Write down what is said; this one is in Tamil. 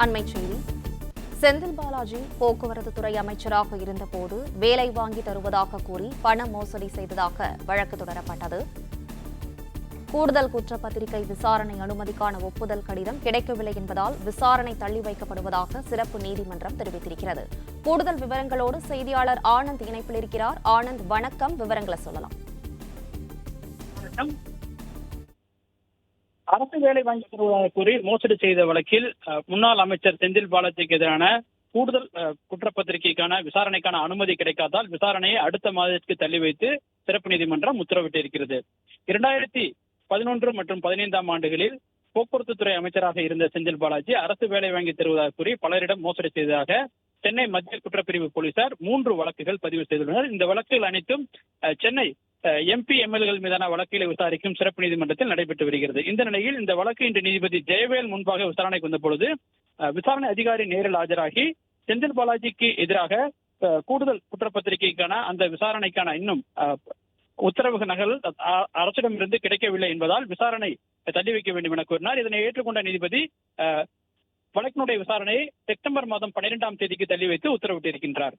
அண்மைச் செய்தி. செந்தில் பாலாஜி போக்குவரத்து துறை அமைச்சராக இருந்தபோது வேலை வாங்கி தருவதாக கூறி பண மோசடி செய்ததாக வழக்கு தொடரப்பட்டது. கூடுதல் குற்றப்பத்திரிகை விசாரணை அனுமதிக்கான ஒப்புதல் கடிதம் கிடைக்கவில்லை என்பதால் விசாரணை தள்ளி வைக்கப்படுவதாக சிறப்பு நீதிமன்றம் தெரிவித்திருக்கிறது. கூடுதல் விவரங்களோடு செய்தியாளர் ஆனந்த் இணைப்பில் இருக்கிறார். ஆனந்த், வணக்கம். விவரங்களை சொல்லலாம். அரசு வேலை வாங்கி தருவதாக கூறி மோசடி செய்த வழக்கில் முன்னாள் அமைச்சர் செந்தில் பாலாஜிக்கு எதிரான கூடுதல் குற்றப்பத்திரிகைக்கான விசாரணைக்கான அனுமதி கிடைக்காதால் விசாரணையை அடுத்த மாதத்திற்கு தள்ளி வைத்து சிறப்பு நீதிமன்றம் உத்தரவிட்டிருக்கிறது. 2011 மற்றும் 15ஆம் ஆண்டுகளில் போக்குவரத்து துறை அமைச்சராக இருந்த செந்தில் பாலாஜி அரசு வேலை வாங்கி தருவதாக கூறி பலரிடம் மோசடி செய்ததாக சென்னை மத்திய குற்றப்பிரிவு போலீசார் 3 வழக்குகள் பதிவு செய்துள்ளனர். இந்த வழக்குகள் அனைத்தும் சென்னை MP MLஏ மீதான வழக்குகளை விசாரிக்கும் சிறப்பு நீதிமன்றத்தில் நடைபெற்று வருகிறது. இந்த நிலையில் இந்த வழக்கு இன்று நீதிபதி ஜெயவேல் முன்பாக விசாரணைக்கு வந்த பொழுது விசாரணை அதிகாரி நேரில் ஆஜராகி செந்தில் பாலாஜிக்கு எதிராக கூடுதல் குற்றப்பத்திரிகைக்கான அந்த விசாரணைக்கான இன்னும் உத்தரவு நகல் அரசிடமிருந்து கிடைக்கவில்லை என்பதால் விசாரணை தள்ளி வைக்க வேண்டும் என கூறினார். இதனை ஏற்றுக்கொண்ட நீதிபதி வழக்கினுடைய விசாரணையை செப்டம்பர் மாதம் 12ஆம் தேதிக்கு தள்ளி வைத்து உத்தரவிட்டிருக்கின்றார்.